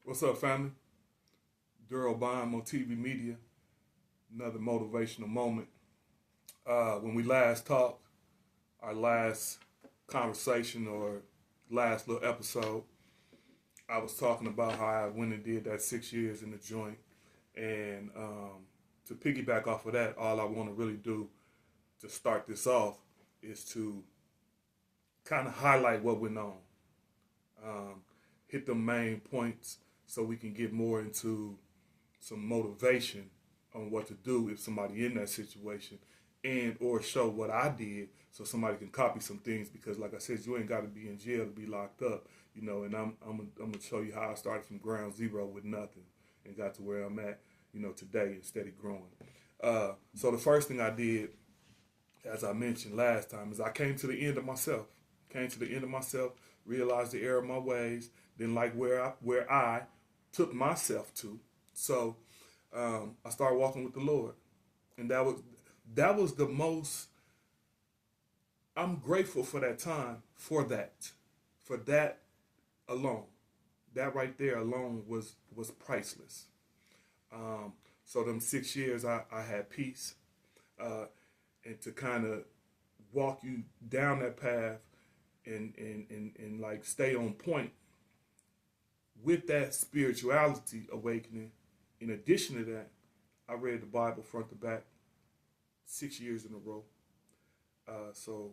What's up, family? Daryl Baum on TV Media. Another motivational moment. When we last talked, our last conversation or last little episode, I was talking about how I went and did that 6 years in the joint. And to piggyback off of that, all I want to really do to start this off is to kind of highlight what went on, um, hit the main points so we can get more into some motivation on what to do if somebody in that situation, and or show what I did so somebody can copy some things, because like I said, you ain't got to be in jail to be locked up, and I'm gonna show you how I started from ground zero with nothing and got to where I'm at, today, and steady growing. So the first thing I did, as I mentioned last time, is I came to the end of myself. Came to the end of myself, realized the error of my ways, didn't like where I took myself to. So I started walking with the Lord, and that was the most. I'm grateful for that time, for that alone. That right there alone was priceless. So them 6 years, I had peace, uh, and to kind of walk you down that path and like stay on point with that spirituality awakening. In addition to that, I read the Bible front to back 6 years in a row. So,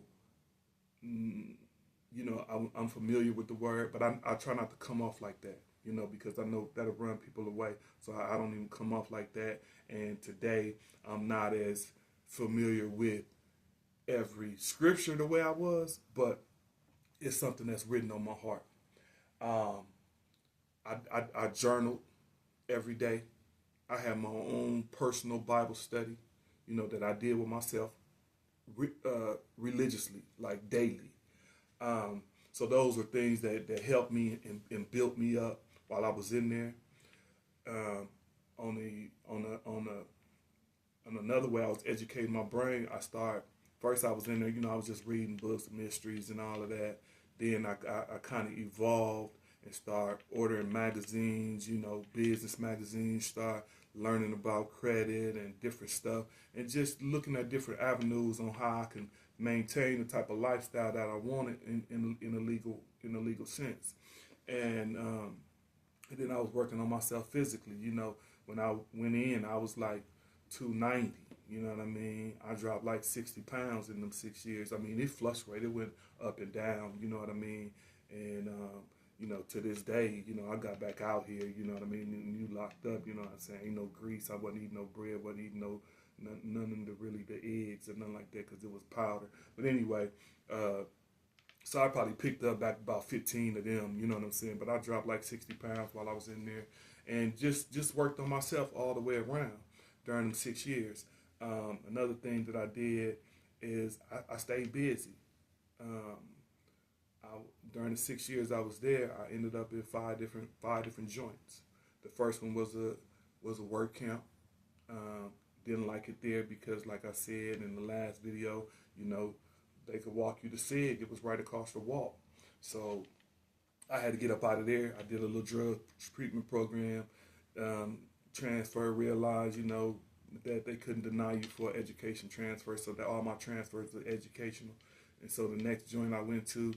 mm, I'm familiar with the word, but I try not to come off like that, because I know that'll run people away. So I don't even come off like that. And today, I'm not as familiar with every scripture the way I was, but it's something that's written on my heart. Um, I journaled every day. I have my own personal Bible study, that I did with myself religiously, like daily. So those were things that helped me and built me up while I was in there. Um, on another way, I was educating my brain. First I was in there, I was just reading books, mysteries, and all of that. Then I kind of evolved and start ordering magazines, business magazines, start learning about credit and different stuff, and just looking at different avenues on how I can maintain the type of lifestyle that I wanted in a legal sense. And and then I was working on myself physically. When I went in, I was like 290. You know what I mean? I dropped like 60 pounds in them 6 years. I mean, it fluctuated, it went up and down. You know what I mean? And to this day, I got back out here. You know what I mean? And you locked up. You know what I'm saying? Ain't no grease. I wasn't eating no bread. Wasn't eating none of the eggs or nothing like that, because it was powder. But anyway, so I probably picked up back about 15 of them, you know what I'm saying? But I dropped like 60 pounds while I was in there, and just worked on myself all the way around during them 6 years. Another thing that I did is I stayed busy. Um, I, During the 6 years I was there, I ended up in five different joints. The first one was a work camp. Um, didn't like it there because, like I said in the last video, you know, they could walk you to SIG. It was right across the walk. So I had to get up out of there. I did a little drug treatment program, um, transfer, realized, that they couldn't deny you for education transfer. So that all my transfers were educational. And so the next joint I went to,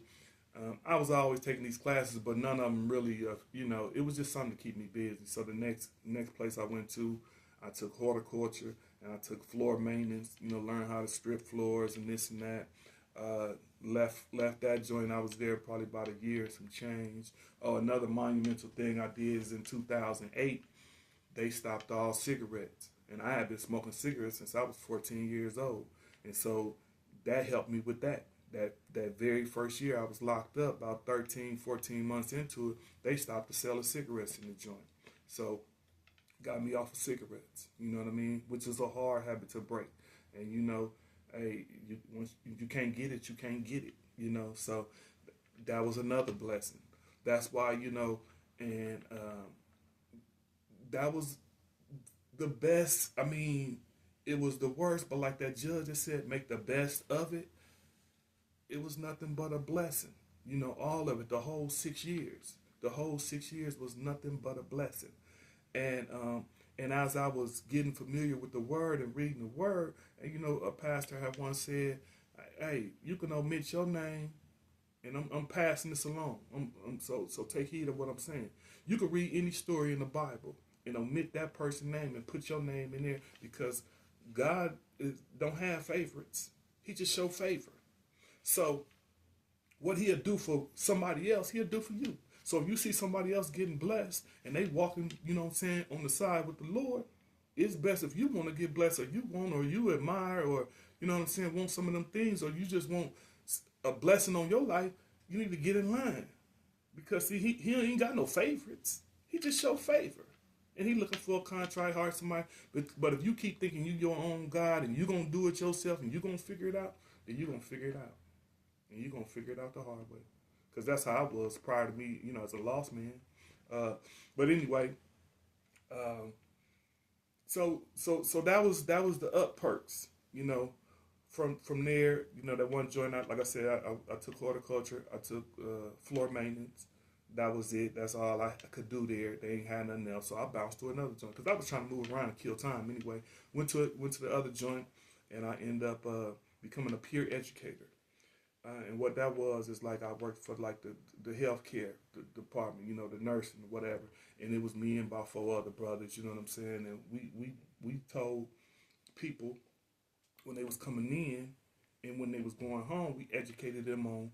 I was always taking these classes, but none of them really, it was just something to keep me busy. So the next place I went to, I took horticulture and I took floor maintenance. Learn how to strip floors and this and that. Left that joint. I was there probably about a year, some change. Oh, another monumental thing I did is in 2008, they stopped all cigarettes, and I had been smoking cigarettes since I was 14 years old, and so that helped me with that. That very first year I was locked up, about 13, 14 months into it, they stopped the sale of cigarettes in the joint. So got me off of cigarettes. You know what I mean? Which is a hard habit to break. And hey, once you can't get it, you can't get it. So that was another blessing. That's why and that was the best. I mean, it was the worst, but like that judge just said, make the best of it. It was nothing but a blessing. All of it, the whole 6 years. the whole 6 years was nothing but a blessing. And as I was getting familiar with the word and reading the word, and a pastor had once said, "Hey, you can omit your name, and I'm passing this along. So take heed of what I'm saying. You can read any story in the Bible and omit that person's name and put your name in there because don't have favorites. He just show favor. So what he'll do for somebody else, he'll do for you. So if you see somebody else getting blessed and they walking, on the side with the Lord, it's best if you want to get blessed or you admire or, want some of them things or you just want a blessing on your life, you need to get in line. Because see, he ain't got no favorites. He just show favor. And he looking for a contrite heart, somebody. But if you keep thinking you your own God and you're going to do it yourself and you're going to figure it out, then you're going to figure it out. And you're going to figure it out the hard way. Because that's how I was prior to me, as a lost man. But anyway, so that was the up perks, From there, that one joint, like I said, I took horticulture, I took floor maintenance. That was it. That's all I could do there. They ain't had nothing else, so I bounced to another joint because I was trying to move around and kill time anyway. Went to the other joint, and I ended up becoming a peer educator. And what that was is like I worked for like the healthcare department, the nursing, whatever. And it was me and about 4 other brothers, you know what I'm saying? And we told people when they was coming in and when they was going home, we educated them on,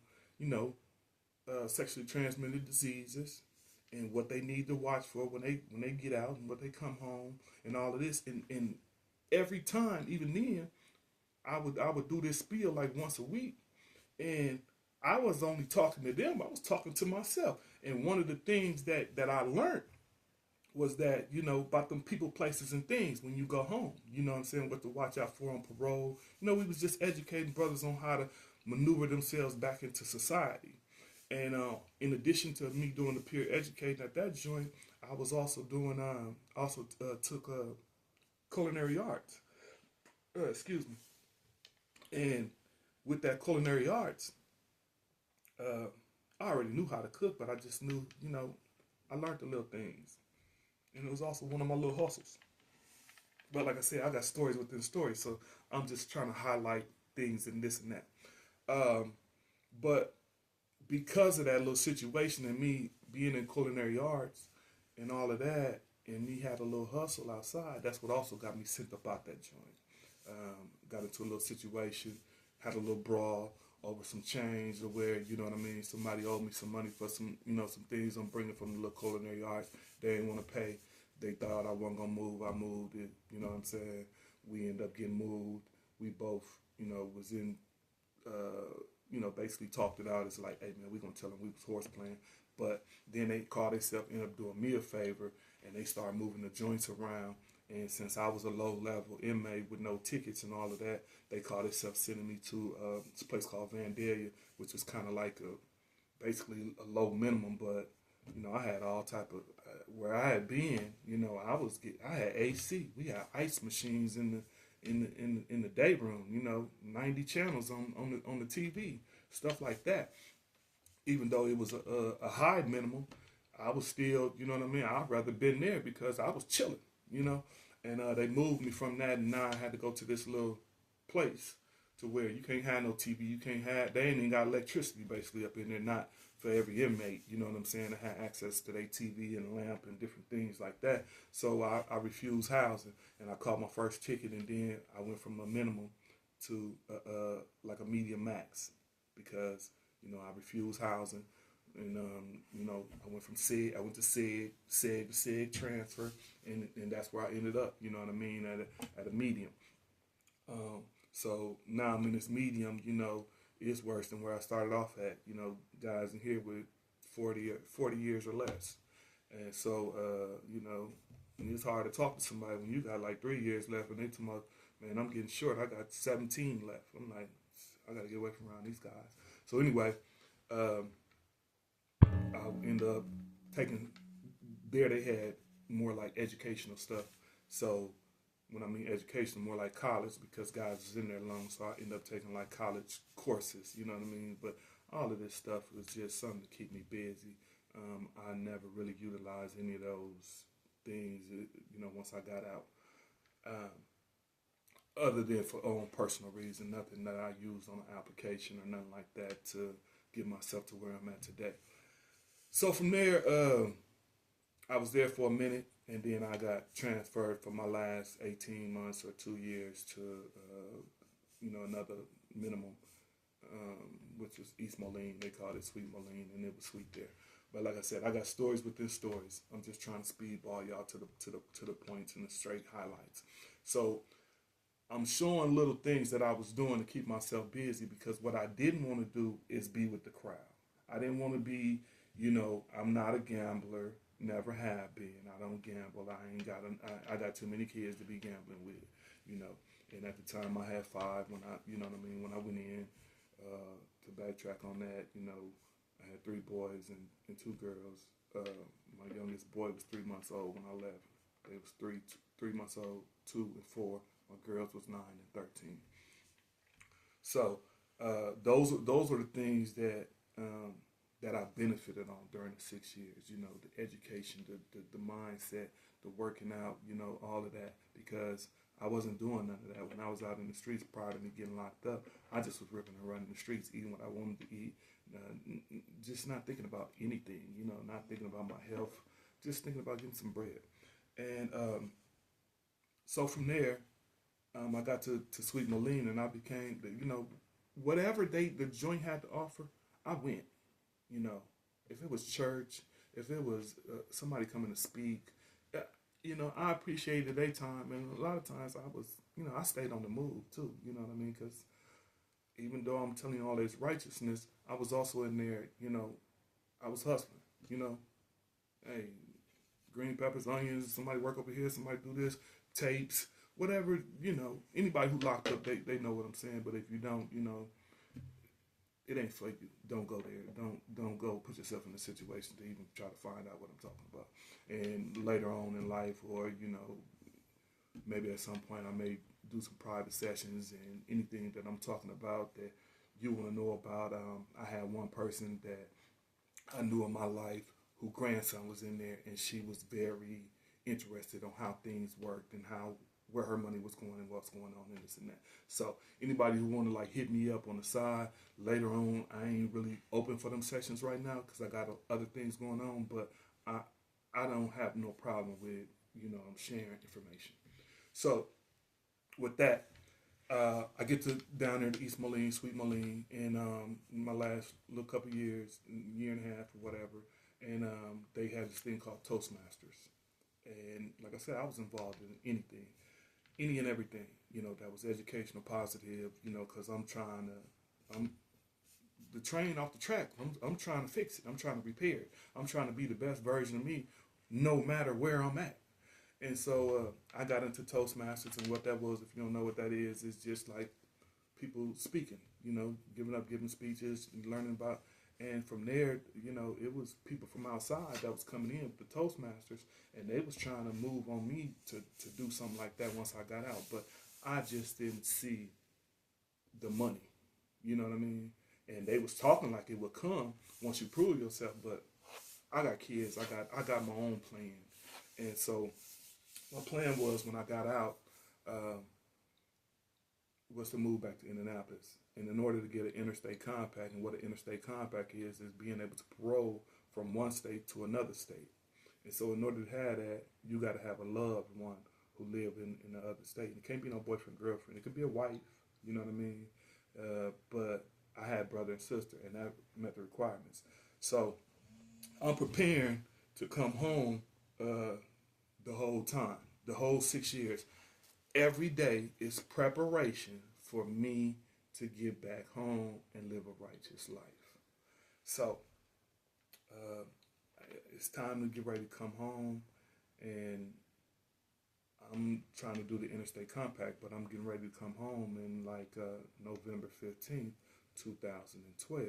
sexually transmitted diseases and what they need to watch for when they get out and when they come home and all of this. And every time, even then, I would do this spiel like once a week. And I was only talking to them. I was talking to myself. And one of the things that I learned was that, about them people, places, and things when you go home. You know what I'm saying? What to watch out for on parole. We was just educating brothers on how to maneuver themselves back into society. And in addition to me doing the peer educating at that joint, I was also doing, took culinary arts. Excuse me. And with that culinary arts, I already knew how to cook, but I just knew, I learned the little things. And it was also one of my little hustles. But like I said, I got stories within stories, so I'm just trying to highlight things and this and that. But because of that little situation and me being in culinary arts and all of that, and me had a little hustle outside, that's what also got me sent up out that joint. Got into a little situation, had a little brawl over some change or where, somebody owed me some money for some, some things I'm bringing from the little culinary arts. They didn't want to pay. They thought I wasn't going to move. I moved it, you know what I'm saying? We ended up getting moved. We both, was in, basically talked it out. It's like, hey, man, we going to tell them we was horse playing. But then they called themselves, ended up doing me a favor, and they started moving the joints around. And since I was a low-level inmate with no tickets and all of that, they called themselves sending me to this place called Vandalia, which was kind of like basically a low minimum. But I had all type of where I had been. I had AC. We had ice machines in the day room. 90 channels on the TV, stuff like that. Even though it was a high minimum, I was still, I'd rather been there because I was chilling. And they moved me from that, and now I had to go to this little place to where you can't have no TV, they ain't even got electricity basically up in there, not for every inmate, you know what I'm saying, to have access to their TV and lamp and different things like that. So I refused housing, and I caught my first ticket, and then I went from a minimum to like a medium max because, I refused housing. And I went from SEG, I went to SEG to SEG transfer, and that's where I ended up. You know what I mean, at a medium. So now I'm in this medium. It's worse than where I started off at. Guys in here with 40 years or less, and so it's hard to talk to somebody when you got like 3 years left, and they tell me, man, I'm getting short. I got 17 left. I'm like, I gotta get away from around these guys. So anyway. I ended up taking, there they had more like educational stuff. So when I mean education, more like college because guys was in there long. So I ended up taking like college courses, you know what I mean? But all of this stuff was just something to keep me busy, I never really utilized any of those things, once I got out. Other than for own personal reason, nothing that I used on an application or nothing like that to get myself to where I'm at today. So from there, I was there for a minute, and then I got transferred for my last 18 months or 2 years to, another minimum, which was East Moline. They called it Sweet Moline, and it was sweet there. But like I said, I got stories within stories. I'm just trying to speedball y'all to the points and the straight highlights. So I'm showing little things that I was doing to keep myself busy because what I didn't want to do is be with the crowd. I didn't want to be, I'm not a gambler, never have been. I don't gamble. I got too many kids to be gambling with, you know. And at the time I had five when when I went in, to backtrack on that, I had three boys and two girls. My youngest boy was 3 months old when I left. They was 3 months old, 2 and 4. My girls was 9 and 13. So those are the things that I benefited on during the 6 years. The education, the mindset, the working out, all of that. Because I wasn't doing none of that when I was out in the streets prior to me getting locked up. I just was ripping and running the streets, eating what I wanted to eat, just not thinking about anything. Not thinking about my health, just thinking about getting some bread. And so from there, I got to Sweet Moline, and I became, whatever the joint had to offer, I went. If it was church, if it was somebody coming to speak, I appreciated their time, and a lot of times I was, I stayed on the move too. You know what I mean? Because even though I'm telling you all this righteousness, I was also in there. I was hustling. Hey, green peppers, onions. Somebody work over here. Somebody do this. Tapes, whatever. Anybody who locked up, they know what I'm saying. But if you don't, it ain't for you. Don't go there. Don't go put yourself in a situation to even try to find out what I'm talking about. And later on in life, or maybe at some point, I may do some private sessions and anything that I'm talking about that you want to know about. I had one person that I knew in my life whose grandson was in there, and she was very interested on how things worked and where her money was going and what's going on and this and that. So anybody who want to hit me up on the side later on, I ain't really open for them sessions right now because I got other things going on. But I don't have no problem with I'm sharing information. So with that, I get to down there to East Moline, Sweet Moline, and my last little couple years, year and a half or whatever, and they had this thing called Toastmasters. And like I said, I was involved in anything, any and everything, that was educational, positive, because I'm the train off the track. I'm trying to fix it. I'm trying to repair it. I'm trying to be the best version of me, no matter where I'm at. And so I got into Toastmasters, and what that was, if you don't know what that is just like people speaking, giving speeches, and learning about. And from there, it was people from outside that was coming in with the Toastmasters, and they was trying to move on me to do something like that once I got out. But I just didn't see the money, you know what I mean? And they was talking like it would come once you prove yourself. But I got kids, I got my own plan, and so my plan was when I got out was to move back to Indianapolis. And in order to get an interstate compact, and what an interstate compact is being able to parole from one state to another state. And so in order to have that, you got to have a loved one who live in the other state. And it can't be no boyfriend, girlfriend. It could be a wife, you know what I mean? But I had brother and sister, and that met the requirements. So I'm preparing to come home the whole time, the whole 6 years. Every day is preparation for me to get back home and live a righteous life. So it's time to get ready to come home, and I'm trying to do the interstate compact, but I'm getting ready to come home in November 15th, 2012.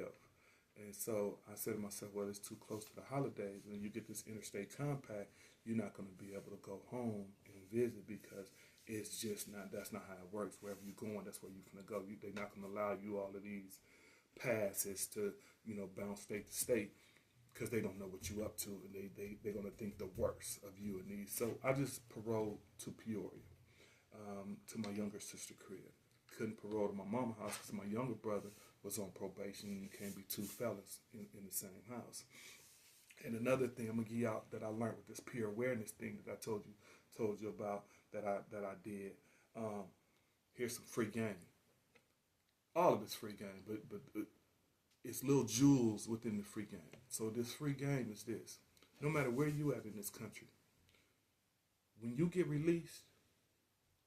And so I said to myself, well, it's too close to the holidays. When you get this interstate compact, you're not going to be able to go home and visit because it's just not, that's not how it works. Wherever you're going, that's where you're going to go. They're not going to allow you all of these passes to, bounce state to state. because they don't know what you up to, and they're going to think the worst of you and these. So I just paroled to Peoria, to my younger sister crib. Couldn't parole to my mama's house because my younger brother was on probation and you can't be two fellas in the same house. And another thing I'm gonna give you out that I learned with this peer awareness thing that I told you about that I did. Here's some free game. All of it's free game, but it's little jewels within the free game. So this free game is this: no matter where you at in this country, when you get released,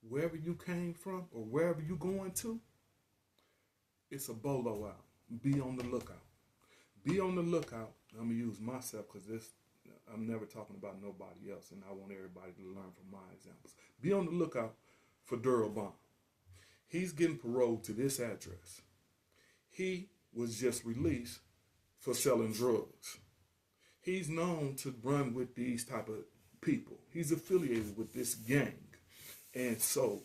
wherever you came from or wherever you going to, it's a bolo out. Be on the lookout. Be on the lookout. I'm gonna use myself because I'm never talking about nobody else, and I want everybody to learn from my examples. Be on the lookout for Durrell Bond. He's getting paroled to this address. He was just released for selling drugs. He's known to run with these type of people. He's affiliated with this gang. And so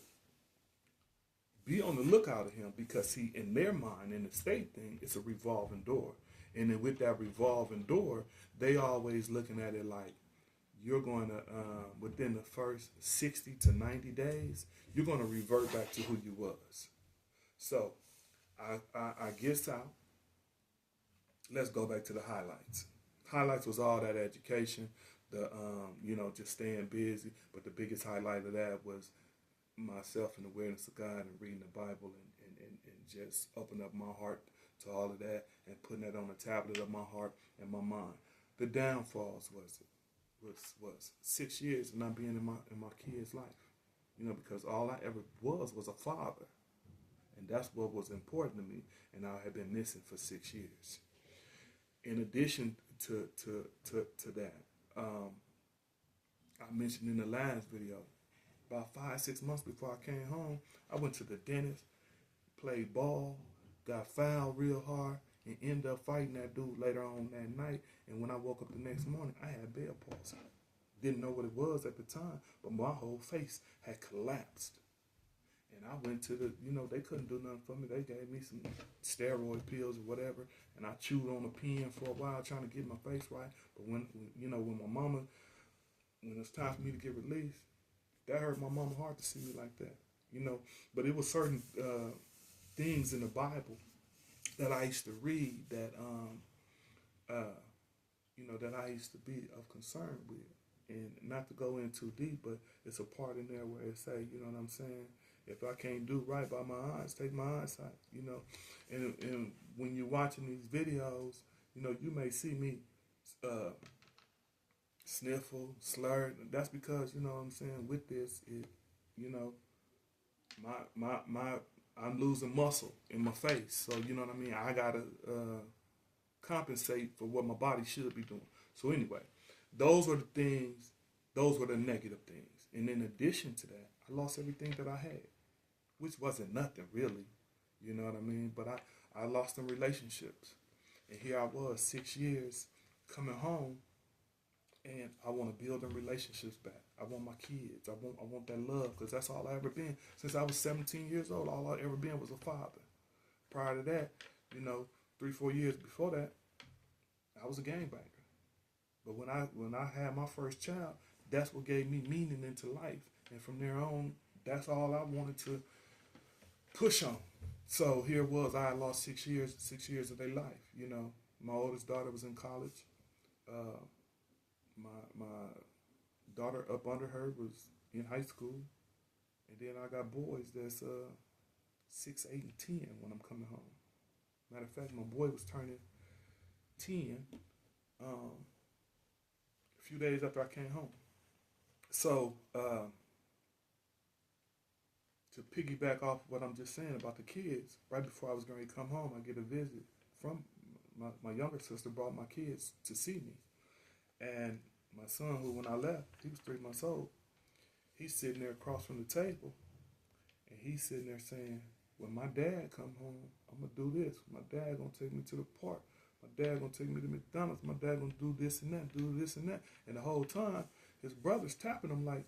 be on the lookout of him because he, in their mind, in the state thing, it's a revolving door. And then with that revolving door, they always looking at it like you're going to, within the first 60 to 90 days, you're going to revert back to who you was. So I gets out. Let's go back to the highlights. Highlights was all that education, just staying busy. But the biggest highlight of that was myself and the awareness of God and reading the Bible and just opening up my heart to all of that and putting that on the tablet of my heart and my mind. The downfalls was 6 years of not being in my kid's life, because all I ever was a father, and that's what was important to me, and I had been missing for 6 years. In addition to that, I mentioned in the last video, about 5-6 months before I came home, I went to the dentist, played ball, got fouled real hard, and ended up fighting that dude later on that night. And when I woke up the next morning, I had Bell palsy. Didn't know what it was at the time, but my whole face had collapsed. And I went to they couldn't do nothing for me. They gave me some steroid pills or whatever, and I chewed on a pen for a while trying to get my face right. But when my mama, when it was time for me to get released, that hurt my mama's heart to see me like that. But it was certain things in the Bible that I used to read that that I used to be of concern with. And not to go in too deep, but it's a part in there where it say, you know what I'm saying? If I can't do right by my eyes, take my eyesight, And when you're watching these videos, you may see me sniffle, slur. That's because, you know what I'm saying, with this, I'm losing muscle in my face. So, you know what I mean? I got to compensate for what my body should be doing. So anyway, those were the things, those were the negative things. And in addition to that, I lost everything that I had, which wasn't nothing really, you know what I mean? But I lost some relationships. And here I was 6 years coming home, and I want to build them relationships back. I want my kids. I want that love, because that's all I ever been. Since I was 17 years old, all I ever been was a father. Prior to that, 3-4 years before that, I was a gangbanger. But when I had my first child, that's what gave me meaning into life. And from there on, that's all I wanted to push on. So here it was, I had lost 6 years of their life. My oldest daughter was in college. My daughter up under her was in high school. And then I got boys that's 6, 8, and 10 when I'm coming home. Matter of fact, my boy was turning 10 a few days after I came home. So, to piggyback off what I'm just saying about the kids, right before I was going to come home, I get a visit from my younger sister brought my kids to see me. And my son, who when I left, he was 3 months old, he's sitting there across from the table, and he's sitting there saying, when my dad come home, I'm going to do this. My dad going to take me to the park. My dad going to take me to McDonald's. My dad going to do this and that, do this and that. And the whole time, his brother's tapping him like,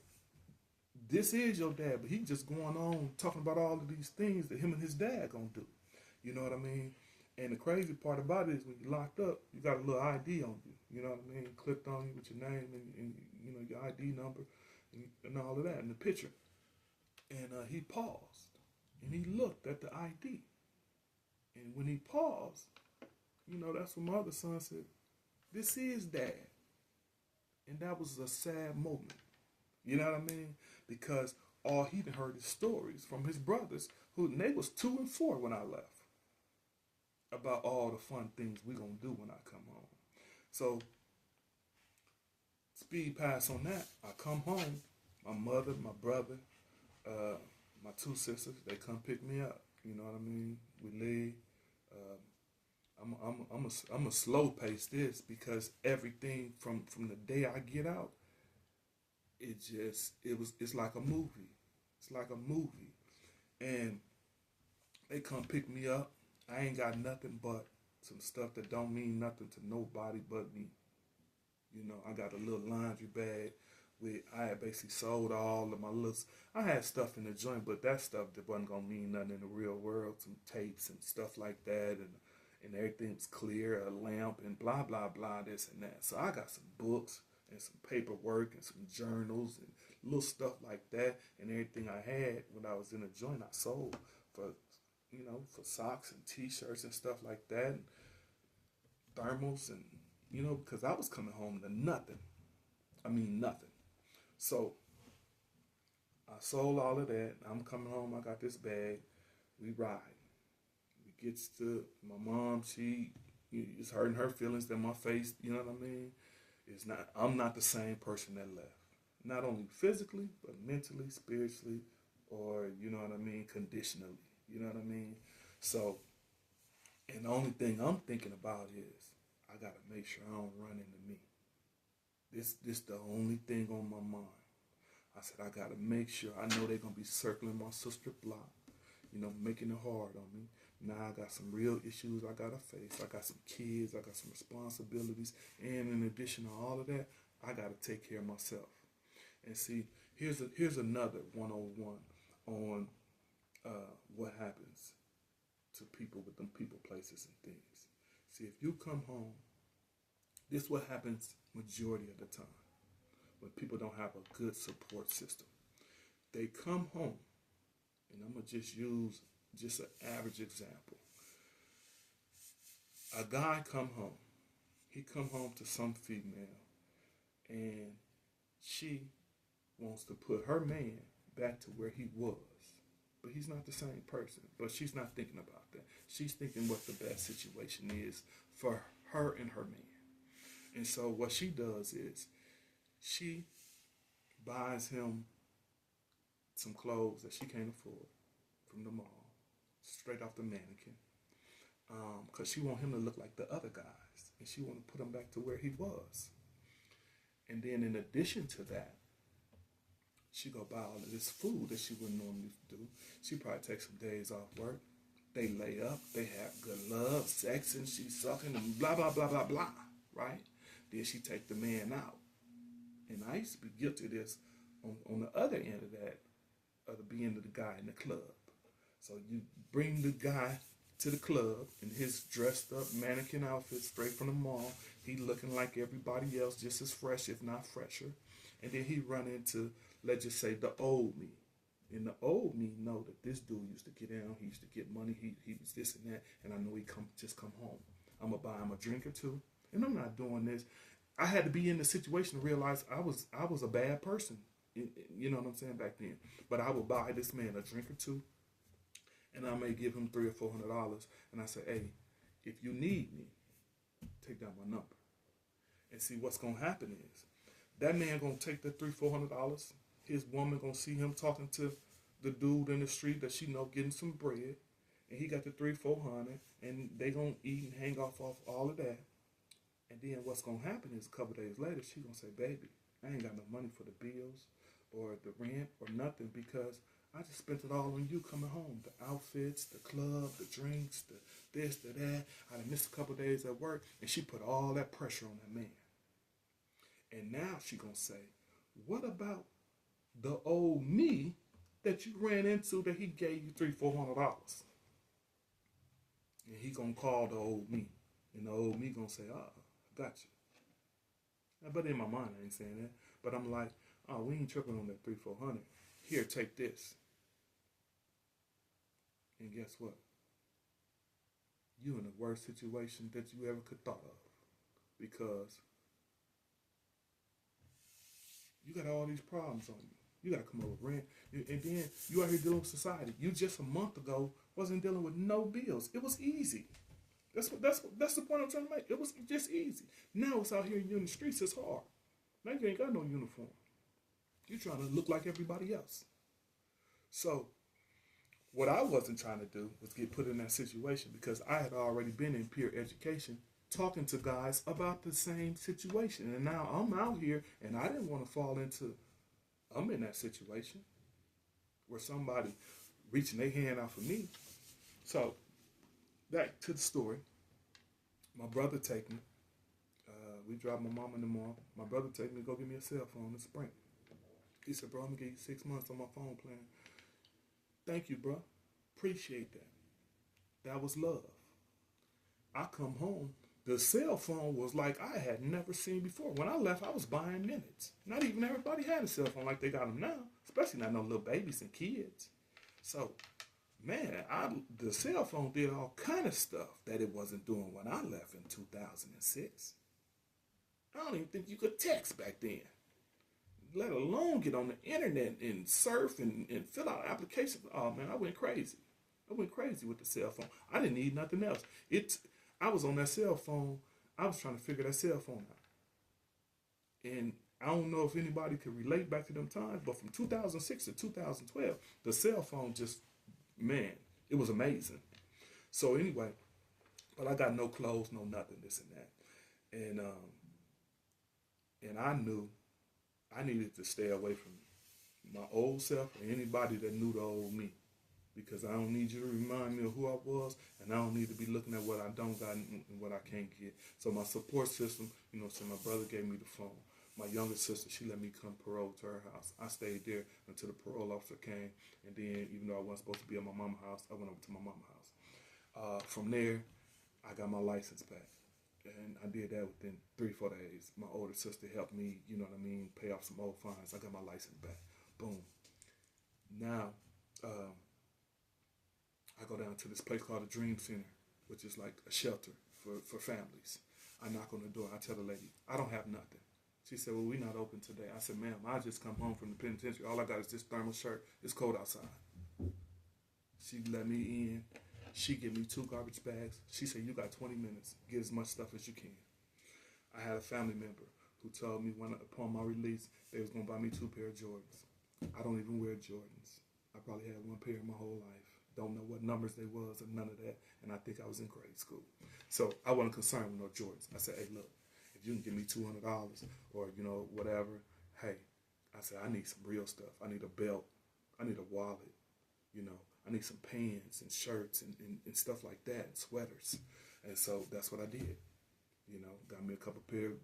this is your dad. But he just going on talking about all of these things that him and his dad going to do. You know what I mean? And the crazy part about it is when you're locked up, you got a little ID on you. You know what I mean? Clipped on you with your name and you know your ID number and all of that in the picture. And he paused and he looked at the ID. And when he paused, you know, that's when my other son said, "This is Dad." And that was a sad moment. You know what I mean? Because all he'd heard is stories from his brothers who and they was 2 and 4 when I left about all the fun things we gonna do when I come home. So speed pass on that. I come home. My mother, my brother, uh, my 2 sisters, they come pick me up. You know what I mean? We leave. Uh, I'm a slow pace this because everything from the day I get out, it's like a movie. It's like a movie, and they come pick me up. I ain't got nothing but some stuff that don't mean nothing to nobody but me. You know, I got a little laundry bag with I had basically sold all of my little. I had stuff in the joint, but that stuff that wasn't gonna mean nothing in the real world. Some tapes and stuff like that, and everything's clear, a lamp and blah blah blah, this and that. So I got some books and some paperwork and some journals and little stuff like that, and everything I had when I was in the joint I sold for for socks and t-shirts and stuff like that, and thermals and because I was coming home to nothing. I mean nothing. So I sold all of that. I'm coming home. I got this bag. We ride. We gets to my mom. She is hurting her feelings that my face. You know what I mean? It's not. I'm not the same person that left. Not only physically, but mentally, spiritually, or you know what I mean, conditionally. You know what I mean? So, and the only thing I'm thinking about is I gotta make sure I don't run into me. This the only thing on my mind. I said I gotta make sure. I know they're gonna be circling my sister block, making it hard on me. Now I got some real issues I gotta face. I got some kids, I got some responsibilities, and in addition to all of that, I gotta take care of myself. And see, here's another 101 on what happens to people with them people, places, and things. See, if you come home, this is what happens majority of the time when people don't have a good support system. They come home, and I'm gonna just use just an average example. A guy come home. He come home to some female, and she wants to put her man back to where he was. But he's not the same person. But she's not thinking about that. She's thinking what the best situation is for her and her man. And so what she does is she buys him some clothes that she can't afford from the mall, straight off the mannequin, because she want him to look like the other guys, and she want to put him back to where he was. And then in addition to that, she go buy all of this food that she wouldn't normally do. She probably take some days off work. They lay up, they have good love, sex, and she's sucking and blah, blah, blah, blah, blah, right? Then she take the man out. And I used to be guilty of this on the other end of that, of being the guy in the club. So you bring the guy to the club in his dressed up mannequin outfit straight from the mall. He looking like everybody else, just as fresh, if not fresher. And then he run into, let's just say, the old me. And the old me know that this dude used to get down, he used to get money, he was this and that, and I know he come home. I'm gonna buy him a drink or two. And I'm not doing this. I had to be in the situation to realize I was a bad person. You know what I'm saying, back then. But I would buy this man a drink or two, and I may give him $300 or $400, and I say, hey, if you need me, take down my number. And see what's gonna happen is that man gonna take the $300-$400. His woman gonna see him talking to the dude in the street that she know getting some bread, and he got the $300-$400, and they gonna eat and hang off all of that. And then what's gonna happen is a couple days later, she gonna say, baby, I ain't got no money for the bills or the rent or nothing because I just spent it all on you coming home. The outfits, the club, the drinks, the this, the that. I done missed a couple days at work, and she put all that pressure on that man. And now she gonna say, what about the old me that you ran into that he gave you $300-$400? and he gonna call the old me, and the old me gonna say, "Ah, I got you." But in my mind, I ain't saying that. But I'm like, "Oh, we ain't tripping on that 300-400. Here, take this." And guess what? You in the worst situation that you ever could thought of, because you got all these problems on you. You got to come up with rent, and then you out here dealing with society. You just a month ago wasn't dealing with no bills. It was easy. That's the point I'm trying to make. It was just easy. Now it's out here in the streets. It's hard. Now you ain't got no uniform. You trying to look like everybody else. So what I wasn't trying to do was get put in that situation, because I had already been in peer education talking to guys about the same situation. And now I'm out here and I didn't want to fall into, I'm in that situation where somebody reaching their hand out for me. So back to the story. My brother take me. We drop my mom and them off. My brother take me to go get me a cell phone in Sprint. He said, "Bro, I'm gonna give you 6 months on my phone plan." Thank you, bro. Appreciate that. That was love. I come home. The cell phone was like I had never seen before. When I left, I was buying minutes. Not even everybody had a cell phone like they got them now, especially not no little babies and kids. So, man, the cell phone did all kind of stuff that it wasn't doing when I left in 2006. I don't even think you could text back then, let alone get on the internet and surf and fill out applications. Oh man, I went crazy. I went crazy with the cell phone. I didn't need nothing else. I was on that cell phone. I was trying to figure that cell phone out. And I don't know if anybody could relate back to them times, but from 2006 to 2012, the cell phone just, man, it was amazing. So anyway, but I got no clothes, no nothing, this and that. And I knew I needed to stay away from my old self or anybody that knew the old me, because I don't need you to remind me of who I was, and I don't need to be looking at what I don't got and what I can't get. So my support system, so my brother gave me the phone. My younger sister, she let me come parole to her house. I stayed there until the parole officer came, and then even though I wasn't supposed to be at my mama's house, I went over to my mama's house. From there, I got my license back. And I did that within 3-4 days. My older sister helped me, pay off some old fines. I got my license back. Boom. Now, I go down to this place called the Dream Center, which is like a shelter for families. I knock on the door. I tell the lady, I don't have nothing. She said, "Well, we're not open today." I said, "Ma'am, I just come home from the penitentiary. All I got is this thermal shirt. It's cold outside." She let me in. She gave me 2 garbage bags. She said, "You got 20 minutes. Get as much stuff as you can." I had a family member who told me upon my release, they was going to buy me 2 pair of Jordans. I don't even wear Jordans. I probably had 1 pair in my whole life. Don't know what numbers they was or none of that. And I think I was in grade school. So I wasn't concerned with no Jordans. I said, "Hey, look, if you can give me $200 or, whatever, hey," I said, "I need some real stuff. I need a belt. I need a wallet. I need some pants and shirts and stuff like that, and sweaters." And so that's what I did. Got me a couple pair,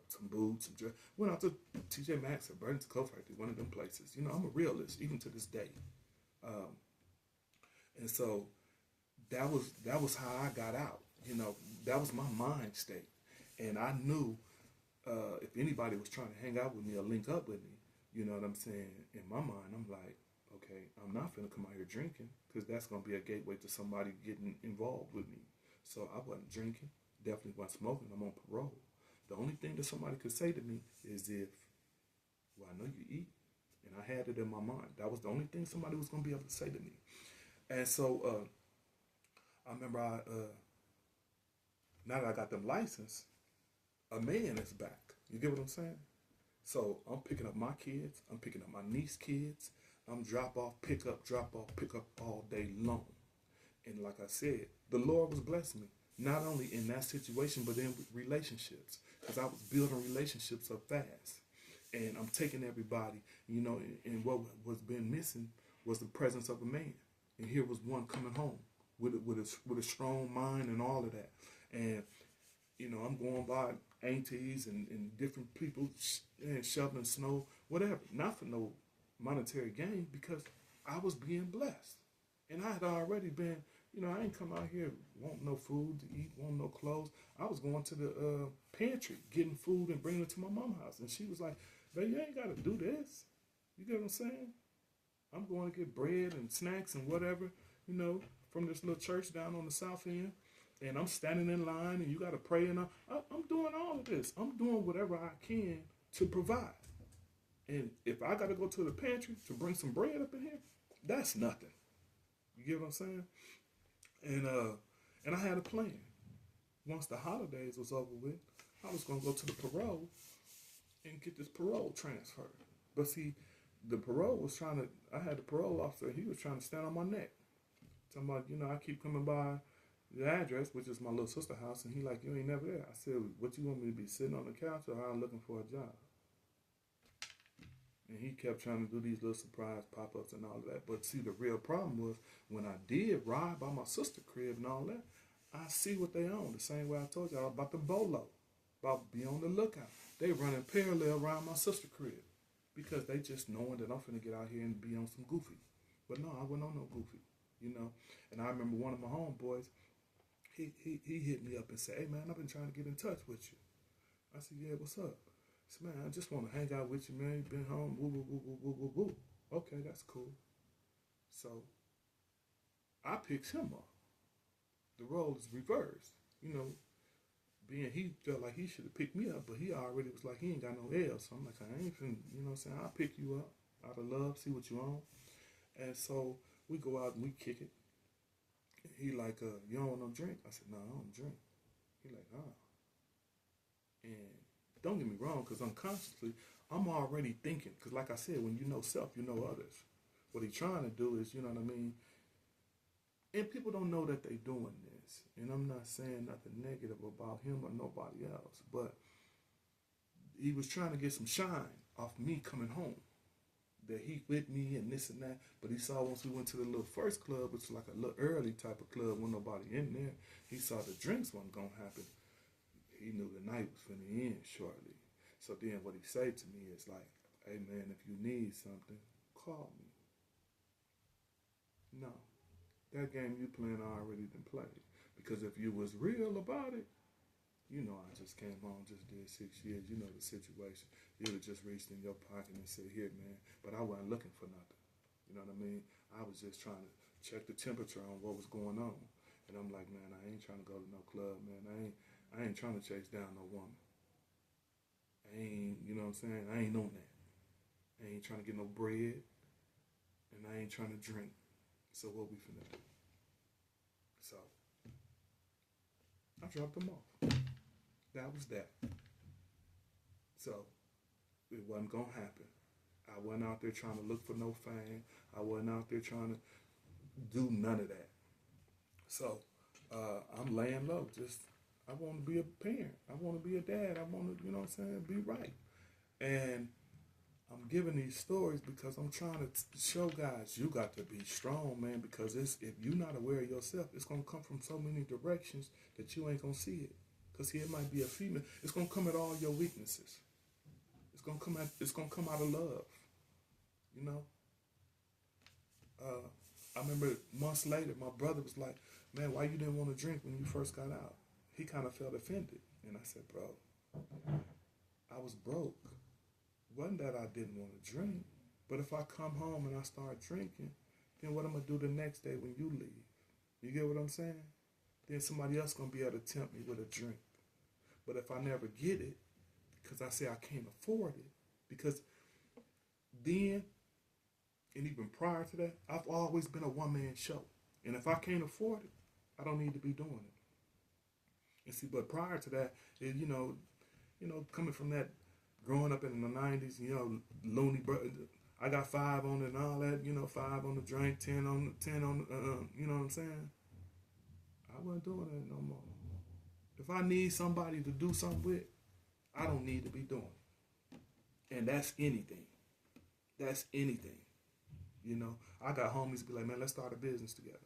some boots, some dress. Went out to TJ Maxx or Burlington Coat Factory, one of them places. I'm a realist, even to this day. And so that was how I got out. That was my mind state. And I knew if anybody was trying to hang out with me or link up with me, you know what I'm saying? In my mind, I'm like, okay, I'm not finna come out here drinking, because that's gonna be a gateway to somebody getting involved with me. So I wasn't drinking, definitely wasn't smoking. I'm on parole. The only thing that somebody could say to me is "Well, I know you eat," and I had it in my mind. That was the only thing somebody was gonna be able to say to me. And so I remember now that I got them license, a man is back. You get what I'm saying? So I'm picking up my kids. I'm picking up my niece's kids. I'm drop off, pick up all day long. And like I said, the Lord was blessing me, not only in that situation, but in relationships, because I was building relationships up fast. And I'm taking everybody, and what was been missing was the presence of a man. And here was one coming home with a strong mind and all of that. And, I'm going by aunties and different people and shoveling snow, whatever. Not for no monetary gain, because I was being blessed. And I had already been I ain't come out here want no food to eat, want no clothes. I was going to the pantry, getting food and bringing it to my mom's house. And she was like, baby, you ain't got to do this. You get what I'm saying? I'm going to get bread and snacks and whatever, from this little church down on the south end. And I'm standing in line and you got to pray. And I'm doing all of this. I'm doing whatever I can to provide. And if I got to go to the pantry to bring some bread up in here, that's nothing. You get what I'm saying? And I had a plan. Once the holidays was over with, I was gonna go to the parole and get this parole transferred. But see, the parole was trying to. I had the parole officer. He was trying to stand on my neck. Talking about, I keep coming by the address, which is my little sister's house, and he like, you ain't never there. I said, what you want me to be sitting on the couch or I'm looking for a job? And he kept trying to do these little surprise pop-ups and all of that. But see, the real problem was when I did ride by my sister's crib and all that, I see what they own. The same way I told y'all about the bolo, about be on the lookout. They running parallel around my sister's crib because they just knowing that I'm finna get out here and be on some goofy. But no, I wasn't on no goofy, And I remember one of my homeboys, he hit me up and said, hey man, I've been trying to get in touch with you. I said, yeah, what's up? He said, man, I just want to hang out with you, man. You've been home, woo, woo, woo, woo, woo, woo, woo. Okay, that's cool. So I picked him up. The role is reversed. Being he felt like he should have picked me up, but he already was like, he ain't got no L. So I'm like, I ain't finna, what I'm saying? I'll pick you up out of love, see what you on. And so we go out and we kick it. And he like, you don't want no drink? I said, no, I don't drink. He like, And don't get me wrong, because unconsciously, I'm already thinking, because like I said, when you know self, you know others. What he's trying to do is, you know what I mean? And people don't know that they doing this. And I'm not saying nothing negative about him or nobody else, but he was trying to get some shine off me coming home. That he with me and this and that. But he saw once we went to the little first club, which was like a little early type of club with nobody in there, he saw the drinks wasn't going to happen. He knew the night was finna end shortly. So then what he said to me is like, hey man, if you need something, call me. No. That game you playing already been played. Because if you was real about it, I just came home, just did 6 years. You know the situation. You'd have just reached in your pocket and said, here, man. But I wasn't looking for nothing. You know what I mean? I was just trying to check the temperature on what was going on. And I'm like, man, I ain't trying to go to no club, man. I ain't trying to chase down no woman. I ain't, you know what I'm saying? I ain't on that. I ain't trying to get no bread. And I ain't trying to drink. So what we finna do? So I dropped them off. That was that. So it wasn't gonna happen. I wasn't out there trying to look for no fame. I wasn't out there trying to do none of that. So I'm laying low. I want to be a parent. I want to be a dad. I want to, be right. And I'm giving these stories because I'm trying to show guys you got to be strong, man. Because if you're not aware of yourself, it's gonna come from so many directions that you ain't gonna see it. Because it might be a female. It's gonna come at all your weaknesses. It's gonna come out of love. I remember months later, my brother was like, "Man, why you didn't want to drink when you first got out?" He kind of felt offended, and I said, "Bro, I was broke. Wasn't that I didn't want to drink, but if I come home and I start drinking, then what I'm gonna do the next day when you leave? You get what I'm saying? Then somebody else gonna be able to tempt me with a drink. But if I never get it, because I say I can't afford it, because then, and even prior to that, I've always been a one-man show. And if I can't afford it, I don't need to be doing it. And see, but prior to that, coming from that, growing up in the 90s, loony, I got 5 on it and all that, 5 on the drink, 10 on, you know what I'm saying? I wasn't doing that no more. If I need somebody to do something with, I don't need to be doing it. And that's anything. That's anything. I got homies be like, man, let's start a business together.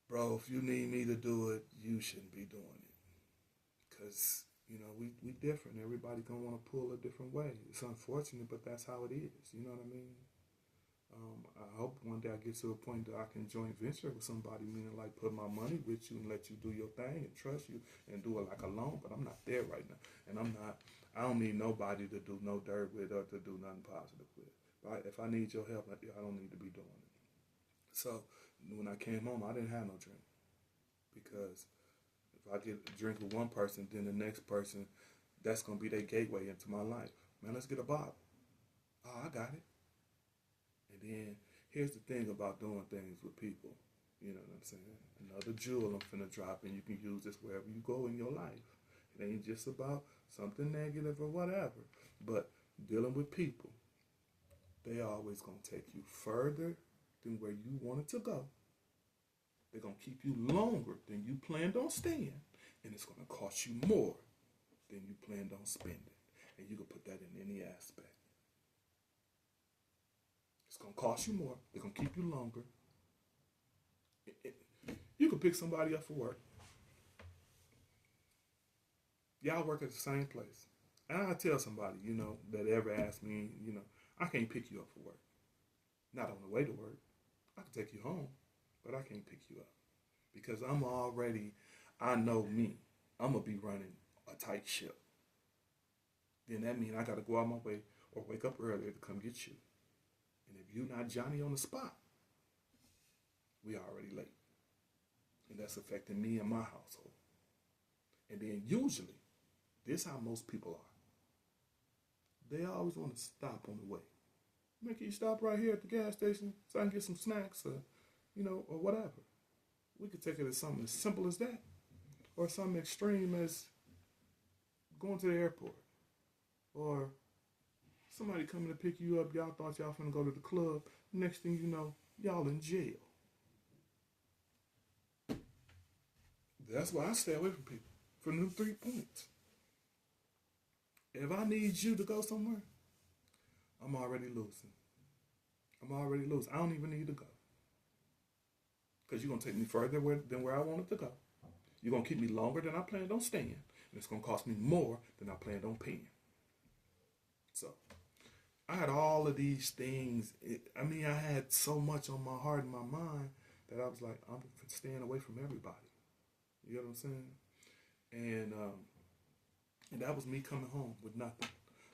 Bro, if you need me to do it, you shouldn't be doing it. Because, we different. Everybody gonna want to pull a different way. It's unfortunate, but that's how it is. You know what I mean? I hope one day I get to a point that I can joint venture with somebody, meaning like put my money with you and let you do your thing and trust you and do it like a loan. But I'm not there right now, and I don't need nobody to do no dirt with or to do nothing positive with. Right? If I need your help, I don't need to be doing it. So when I came home, I didn't have no drink because if I get a drink with one person, then the next person, that's gonna be their gateway into my life. Man, let's get a bottle. Oh, I got it. And then here's the thing about doing things with people. You know what I'm saying? Another jewel I'm finna drop, and you can use this wherever you go in your life. It ain't just about something negative or whatever, but dealing with people. They always gonna take you further than where you wanted to go. They're gonna keep you longer than you planned on staying, and it's gonna cost you more than you planned on spending. And you can put that in any aspect. It's gonna cost you more. They're gonna keep you longer. You can pick somebody up for work. Y'all work at the same place. And I tell somebody, that ever ask me, I can't pick you up for work. Not on the way to work. I can take you home, but I can't pick you up. Because I know me. I'm going to be running a tight ship. Then that means I got to go out my way or wake up earlier to come get you. And if you're not Johnny on the spot, we already late. And that's affecting me and my household. And then usually, this is how most people are. They always want to stop on the way. Make you stop right here at the gas station so I can get some snacks or whatever. We could take it as something as simple as that. Or something extreme as going to the airport. Or somebody coming to pick you up. Y'all thought y'all finna go to the club. Next thing you know, y'all in jail. That's why I stay away from people. From them 3 points. If I need you to go somewhere, I'm already losing. I don't even need to go. Because you're going to take me further than where I wanted to go. You're going to keep me longer than I planned on staying. And it's going to cost me more than I planned on paying. So, I had all of these things. I had so much on my heart and my mind that I was like, I'm staying away from everybody. You know what I'm saying? And that was me coming home with nothing.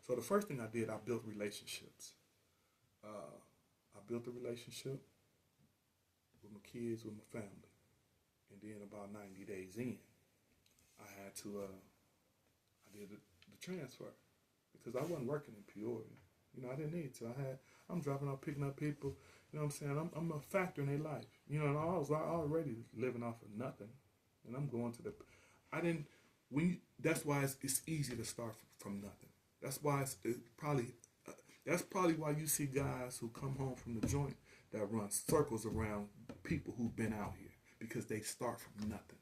So the first thing I did, I built relationships. I built a relationship with my kids, with my family. And then about 90 days in, I had to, I did the transfer. Because I wasn't working in Peoria. I didn't need to. I'm dropping out, picking up people. You know what I'm saying? I'm a factor in their life. And I was already living off of nothing. And I'm going to that's why it's easy to start from nothing. That's why that's probably why you see guys who come home from the joint that run circles around people who've been out here because they start from nothing.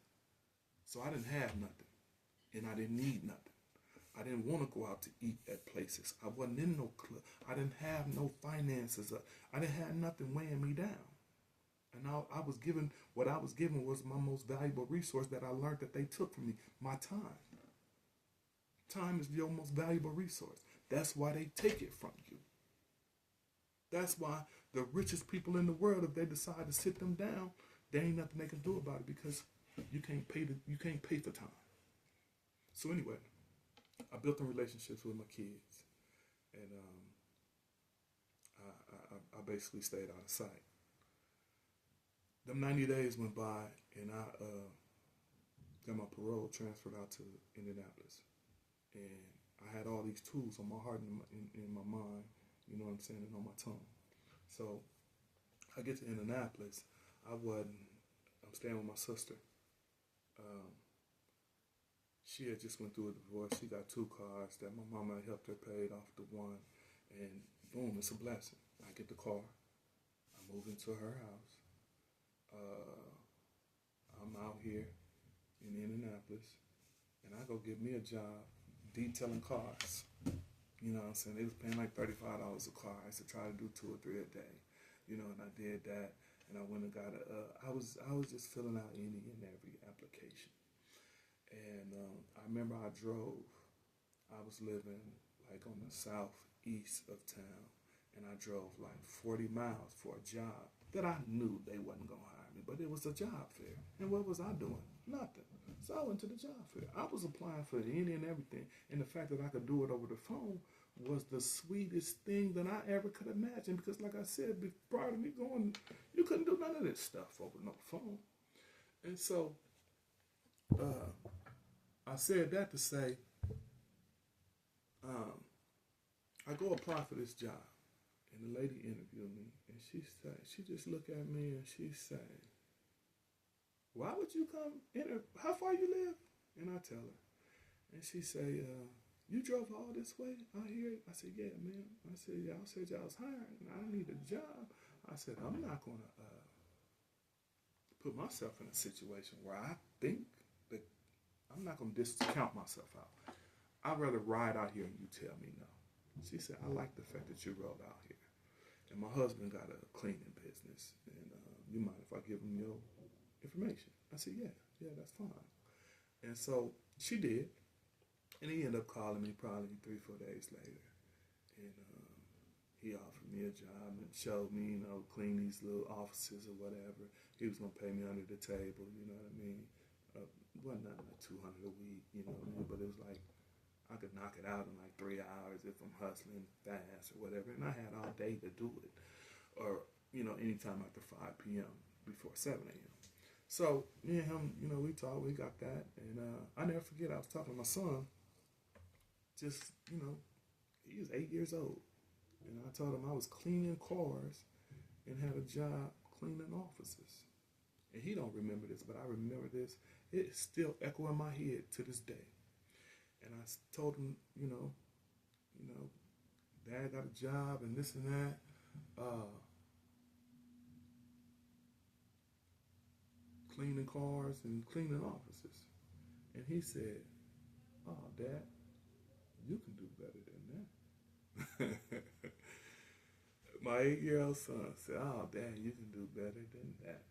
So I didn't have nothing, and I didn't need nothing. I didn't want to go out to eat at places. I wasn't in no club. I didn't have no finances. I didn't have nothing weighing me down. And what I was given was my most valuable resource that I learned that they took from me, my time. Time is your most valuable resource. That's why they take it from you. That's why the richest people in the world, if they decide to sit them down, there ain't nothing they can do about it because you can't pay for time. So anyway, I built some relationships with my kids, and I basically stayed out of sight. Them 90 days went by, and I got my parole transferred out to Indianapolis. And I had all these tools on my heart and in my mind, you know what I'm saying, and on my tongue. So I get to Indianapolis. I'm staying with my sister. She had just went through a divorce. She got 2 cars that my mama helped her pay off the one. And boom, it's a blessing. I get the car. I move into her house. I'm out here in Indianapolis. And I go get me a job detailing cars. You know what I'm saying? They was paying like $35 a car. I used to try to do 2 or 3 a day. And I did that. And I went and got I was just filling out any and every application. And I remember I drove. I was living like on the southeast of town. and I drove like 40 miles for a job that I knew they wasn't going to hire me, but it was a job fair. And what was I doing? Nothing. So I went to the job fair. I was applying for any and everything, and the fact that I could do it over the phone was the sweetest thing that I ever could imagine, because like I said, prior to me going, you couldn't do none of this stuff over no phone. And so I said that to say, I go apply for this job, and the lady interviewed me, and she just looked at me and she said, "Why would you come? How far you live?" And I tell her, and she say, "You drove all this way out here?" I said, "Yeah, ma'am." I said, "Y'all said y'all was hiring, and I need a job." I said, "I'm not gonna put myself in a situation where I think that I'm not gonna discount myself out. I'd rather ride out here and you tell me no." She said, "I like the fact that you rode out here. And my husband got a cleaning business. And you mind if I give him your information?" I said, yeah, that's fine." And so she did. And he ended up calling me probably 3-4 days later. And he offered me a job and showed me, clean these little offices or whatever. He was going to pay me under the table, you know what I mean? Wasn't nothing like $200 a week, you know what I mean? But it was like, I could knock it out in like 3 hours if I'm hustling fast or whatever. And I had all day to do it. Or, anytime after 5 p.m. before 7 a.m. So, me and him, we talked, we got that. And I never forget, I was talking to my son. Just, he was 8 years old. And I told him I was cleaning cars and had a job cleaning offices. And he don't remember this, but I remember this. It's still echoing in my head to this day. And I told him, Dad got a job and this and that. Cleaning cars and cleaning offices. And he said, "Oh, Dad, you can do better than that." My 8-year-old son said, "Oh, Dad, you can do better than that."